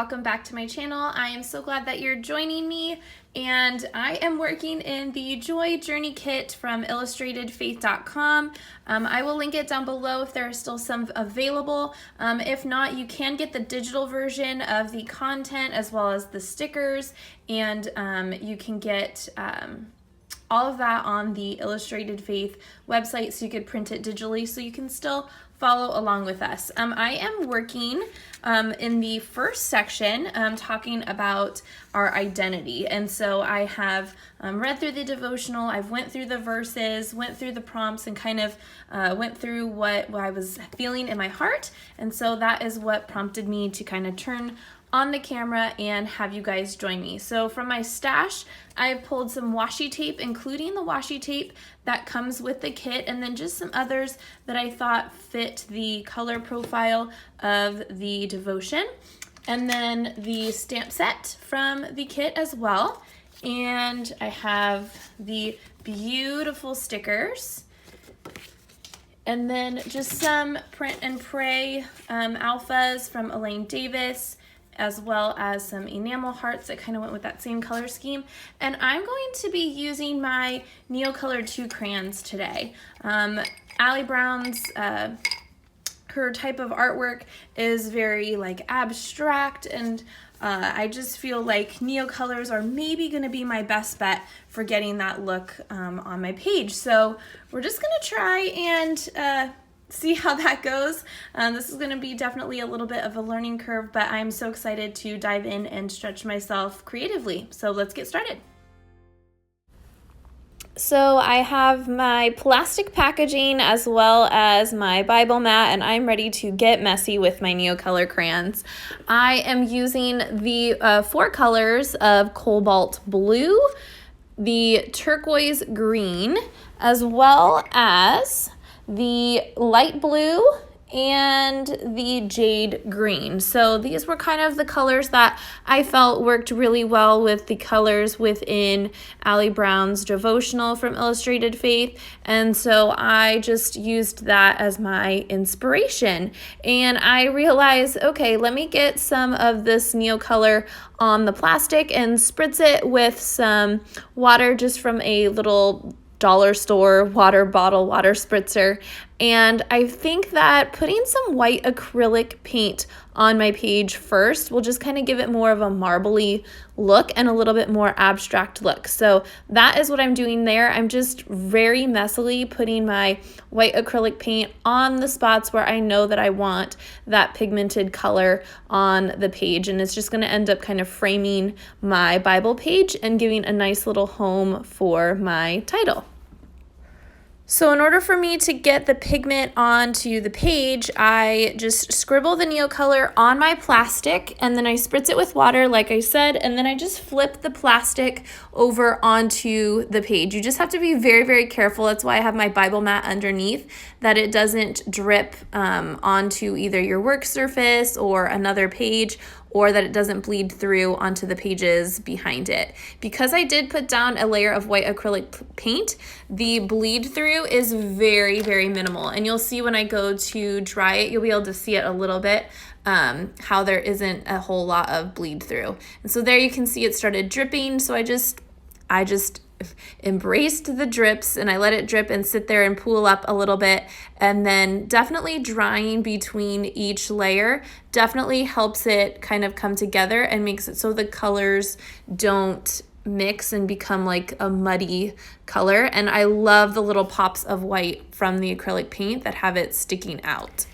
welcome back to my channel. I am so glad that you're joining me, and I am working in the Joy Journey Kit from illustratedfaith.com. I will link it down below if there are still some available. If not, you can get the digital version of the content as well as the stickers, and you can get all of that on the Illustrated Faith website, so you could print it digitally so you can still follow along with us. I am working in the first section talking about our identity, and so I have read through the devotional, I've went through the verses, went through the prompts, and kind of went through what I was feeling in my heart, and so that is what prompted me to kind of turn on the camera and have you guys join me. So from my stash, I've pulled some washi tape, including the washi tape that comes with the kit, and then just some others that I thought fit the color profile of the devotion. And then the stamp set from the kit as well. And I have the beautiful stickers. And then just some print and pray alphas from Elaine Davis, as well as some enamel hearts that kind of went with that same color scheme. And I'm going to be using my Neocolor 2 crayons today. Allie Brown's, her type of artwork is very like abstract, and I just feel like Neocolors are maybe going to be my best bet for getting that look on my page. So we're just going to try and see how that goes. This is going to be definitely a little bit of a learning curve, but I'm so excited to dive in and stretch myself creatively. So let's get started. So I have my plastic packaging as well as my Bible mat, and I'm ready to get messy with my Neocolor crayons. I am using the 4 colors of Cobalt blue, the turquoise green, as well as the light blue and the jade green. So these were kind of the colors that I felt worked really well with the colors within Allie Brown's devotional from Illustrated Faith, and so I just used that as my inspiration. And I realized, okay, let me get some of this Neocolor on the plastic and spritz it with some water just from a little dollar store water bottle water spritzer. And I think that putting some white acrylic paint on my page first will just kind of give it more of a marbly look and a little bit more abstract look. So that is what I'm doing there. I'm just very messily putting my white acrylic paint on the spots where I know that I want that pigmented color on the page, and it's just going to end up kind of framing my Bible page and giving a nice little home for my title. So in order for me to get the pigment onto the page, I just scribble the Neocolor on my plastic, and then I spritz it with water, like I said, and then I just flip the plastic over onto the page. You just have to be very, very careful. That's why I have my Bible mat underneath, that it doesn't drip onto either your work surface or another page, or that it doesn't bleed through onto the pages behind it. Because I did put down a layer of white acrylic paint, the bleed through is very, very minimal. And you'll see when I go to dry it, you'll be able to see it a little bit, how there isn't a whole lot of bleed through. And so there you can see it started dripping, so I just embraced the drips, and I let it drip and sit there and pool up a little bit. And then definitely drying between each layer definitely helps it kind of come together and makes it so the colors don't mix and become like a muddy color. And I love the little pops of white from the acrylic paint that have it sticking out.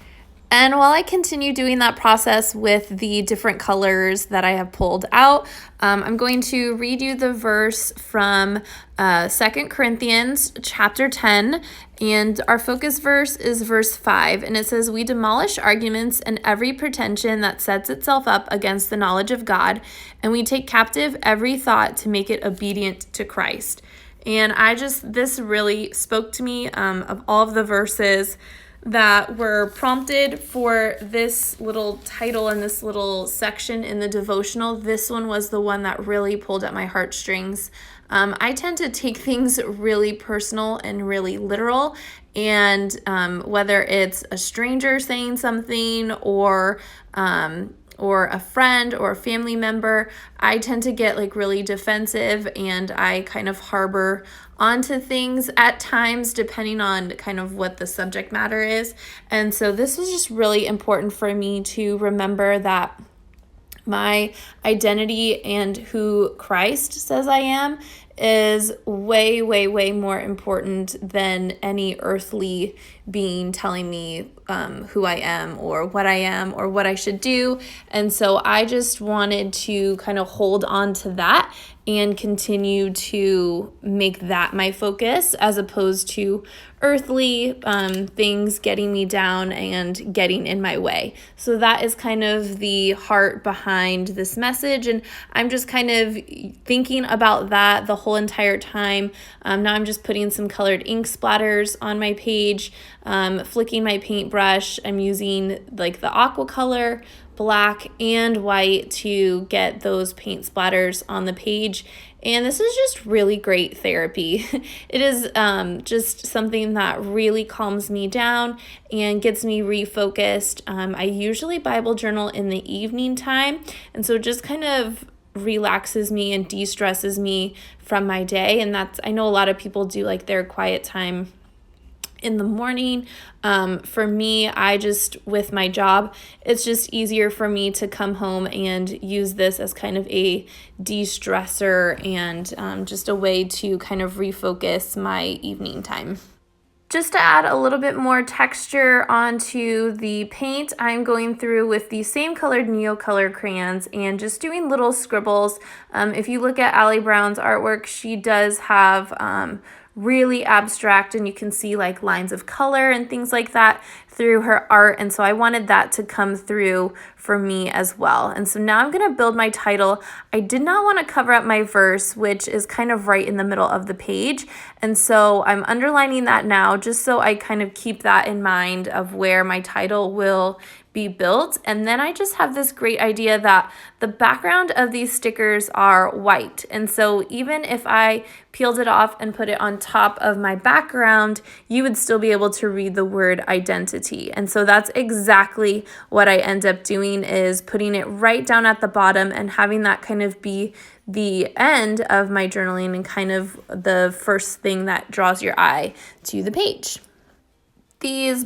And while I continue doing that process with the different colors that I have pulled out, I'm going to read you the verse from 2 Corinthians chapter 10, and our focus verse is verse 5, and it says, "We demolish arguments and every pretension that sets itself up against the knowledge of God, and we take captive every thought to make it obedient to Christ." And this really spoke to me of all of the verses that were prompted for this little title and this little section in the devotional. This one was the one that really pulled at my heartstrings. I tend to take things really personal and really literal, and whether it's a stranger saying something or or a friend or a family member, I tend to get like really defensive and I kind of harbor onto things at times depending on kind of what the subject matter is. And so this was just really important for me to remember that my identity and who Christ says I am is way, way, way more important than any earthly being telling me who I am or what I should do. And so I just wanted to kind of hold on to that and continue to make that my focus as opposed to earthly things getting me down and getting in my way. So that is kind of the heart behind this message, and I'm just kind of thinking about that the whole entire time. Now I'm just putting some colored ink splatters on my page, flicking my paintbrush. I'm using like the aqua color, black and white to get those paint splatters on the page. And this is just really great therapy. It is just something that really calms me down and gets me refocused. I usually Bible journal in the evening time, and so it just kind of relaxes me and de-stresses me from my day. And that's, I know a lot of people do like their quiet time in the morning. For me, I just, with my job, it's just easier for me to come home and use this as kind of a de-stressor and just a way to kind of refocus my evening time. Just to add a little bit more texture onto the paint, I'm going through with the same colored Neocolor crayons and just doing little scribbles. If you look at Allie Brown's artwork, she does have really abstract, and you can see like lines of color and things like that through her art, and so I wanted that to come through for me as well. And so now I'm going to build my title. I did not want to cover up my verse, which is kind of right in the middle of the page, and so I'm underlining that now just so I kind of keep that in mind of where my title will be built. And then I just have this great idea that the background of these stickers are white, and so even if I peeled it off and put it on top of my background, you would still be able to read the word identity. And so that's exactly what I end up doing, is putting it right down at the bottom and having that kind of be the end of my journaling and kind of the first thing that draws your eye to the page. These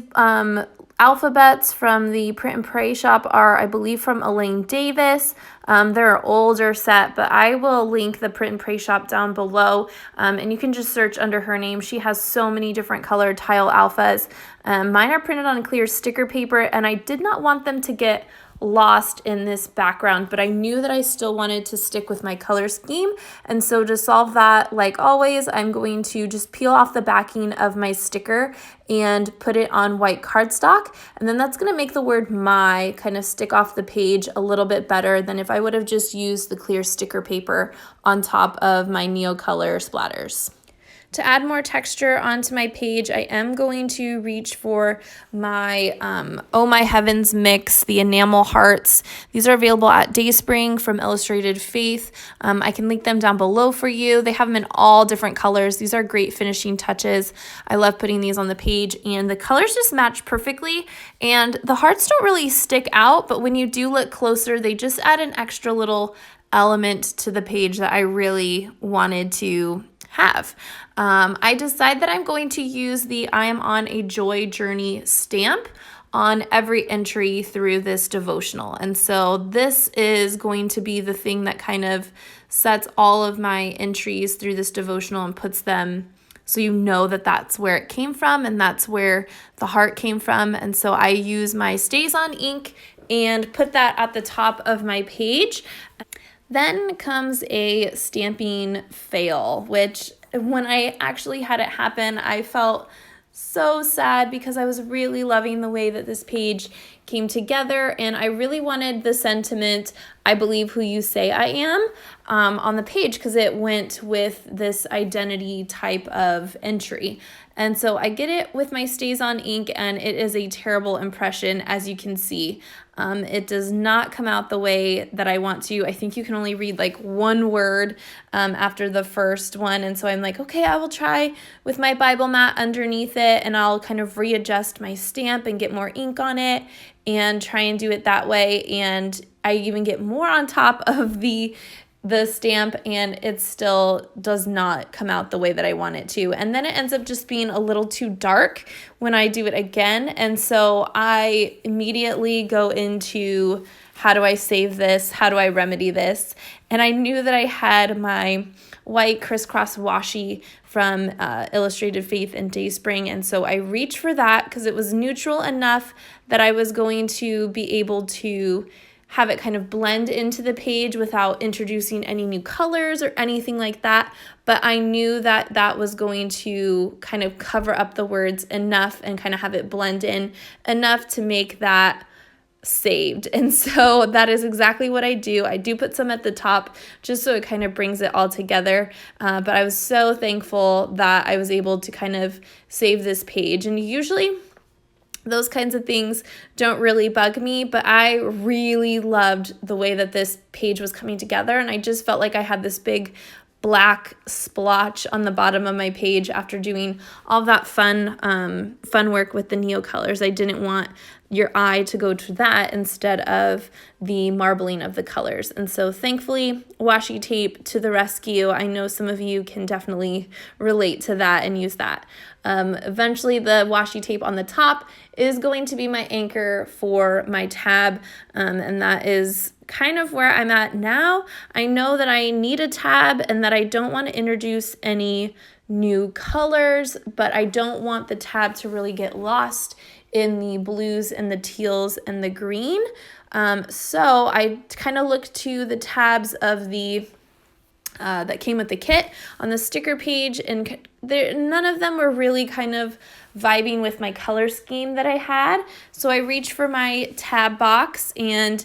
alphabets from the Print and Pray shop are, I believe, from Elaine Davis. They're an older set, but I will link the Print and Pray shop down below, and you can just search under her name. She has so many different colored tile alphas. Mine are printed on clear sticker paper, and I did not want them to get lost in this background, but I knew that I still wanted to stick with my color scheme. And so to solve that, like always, I'm going to just peel off the backing of my sticker and put it on white cardstock. And then that's going to make the word my kind of stick off the page a little bit better than if I would have just used the clear sticker paper on top of my Neocolor splatters. To add more texture onto my page, I am going to reach for my Oh My Heavens mix, the enamel hearts. These are available at Dayspring from Illustrated Faith. I can link them down below for you. They have them in all different colors. These are great finishing touches. I love putting these on the page, and the colors just match perfectly, and the hearts don't really stick out, but when you do look closer, they just add an extra little element to the page that I really wanted to have. I decide that I'm going to use the I Am on a Joy Journey stamp on every entry through this devotional. And so this is going to be the thing that kind of sets all of my entries through this devotional and puts them so you know that that's where it came from and that's where the heart came from. And so I use my Stays On ink and put that at the top of my page. Then comes a stamping fail, which when I actually had it happen, I felt so sad because I was really loving the way that this page came together, and I really wanted the sentiment, I believe who you say I am, on the page because it went with this identity type of entry. And so I get it with my Stays On ink, and it is a terrible impression, as you can see. It does not come out the way that I want to. I think you can only read like one word after the first one. And so I'm like, okay, I will try with my Bible mat underneath it, and I'll kind of readjust my stamp and get more ink on it and try and do it that way. And I even get more on top of the stamp, and it still does not come out the way that I want it to. And then it ends up just being a little too dark when I do it again. And so I immediately go into, how do I save this? How do I remedy this? And I knew that I had my white crisscross washi from Illustrated Faith and Dayspring. And so I reached for that because it was neutral enough that I was going to be able to have it kind of blend into the page without introducing any new colors or anything like that. But I knew that that was going to kind of cover up the words enough and kind of have it blend in enough to make that saved. And so that is exactly what I do. I do put some at the top just so it kind of brings it all together. But I was so thankful that I was able to kind of save this page. And usually those kinds of things don't really bug me, but I really loved the way that this page was coming together, and I just felt like I had this big black splotch on the bottom of my page after doing all that fun work with the Neocolors. I didn't want your eye to go to that instead of the marbling of the colors. And so thankfully, washi tape to the rescue. I know some of you can definitely relate to that and use that. Eventually, the washi tape on the top is going to be my anchor for my tab, and that is kind of where I'm at now. I know that I need a tab and that I don't want to introduce any new colors, but I don't want the tab to really get lost in the blues and the teals and the green. So I kind of looked to the tabs of the that came with the kit on the sticker page, and none of them were really kind of vibing with my color scheme that I had. So I reached for my tab box, and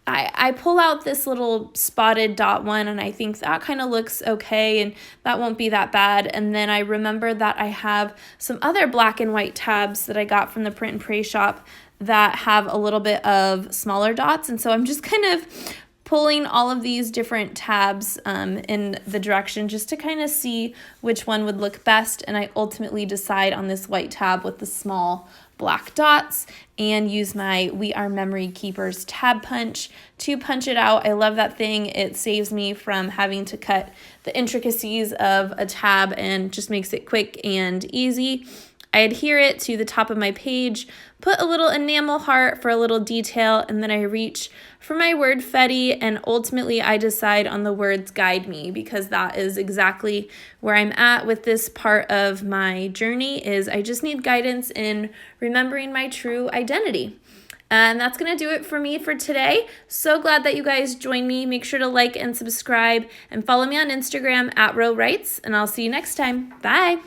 I pull out this little spotted dot one, and I think that kind of looks okay, and that won't be that bad. And then I remember that I have some other black and white tabs that I got from the Print and Pray shop that have a little bit of smaller dots, and so I'm just kind of pulling all of these different tabs in the direction just to kind of see which one would look best. And I ultimately decide on this white tab with the small black dots and use my We Are Memory Keepers tab punch to punch it out. I love that thing. It saves me from having to cut the intricacies of a tab and just makes it quick and easy. I adhere it to the top of my page, put a little enamel heart for a little detail, and then I reach for my word fetty, and ultimately I decide on the words guide me, because that is exactly where I'm at with this part of my journey. Is I just need guidance in remembering my true identity. And that's going to do it for me for today. So glad that you guys joined me. Make sure to like and subscribe and follow me on Instagram @RowWrites, and I'll see you next time. Bye.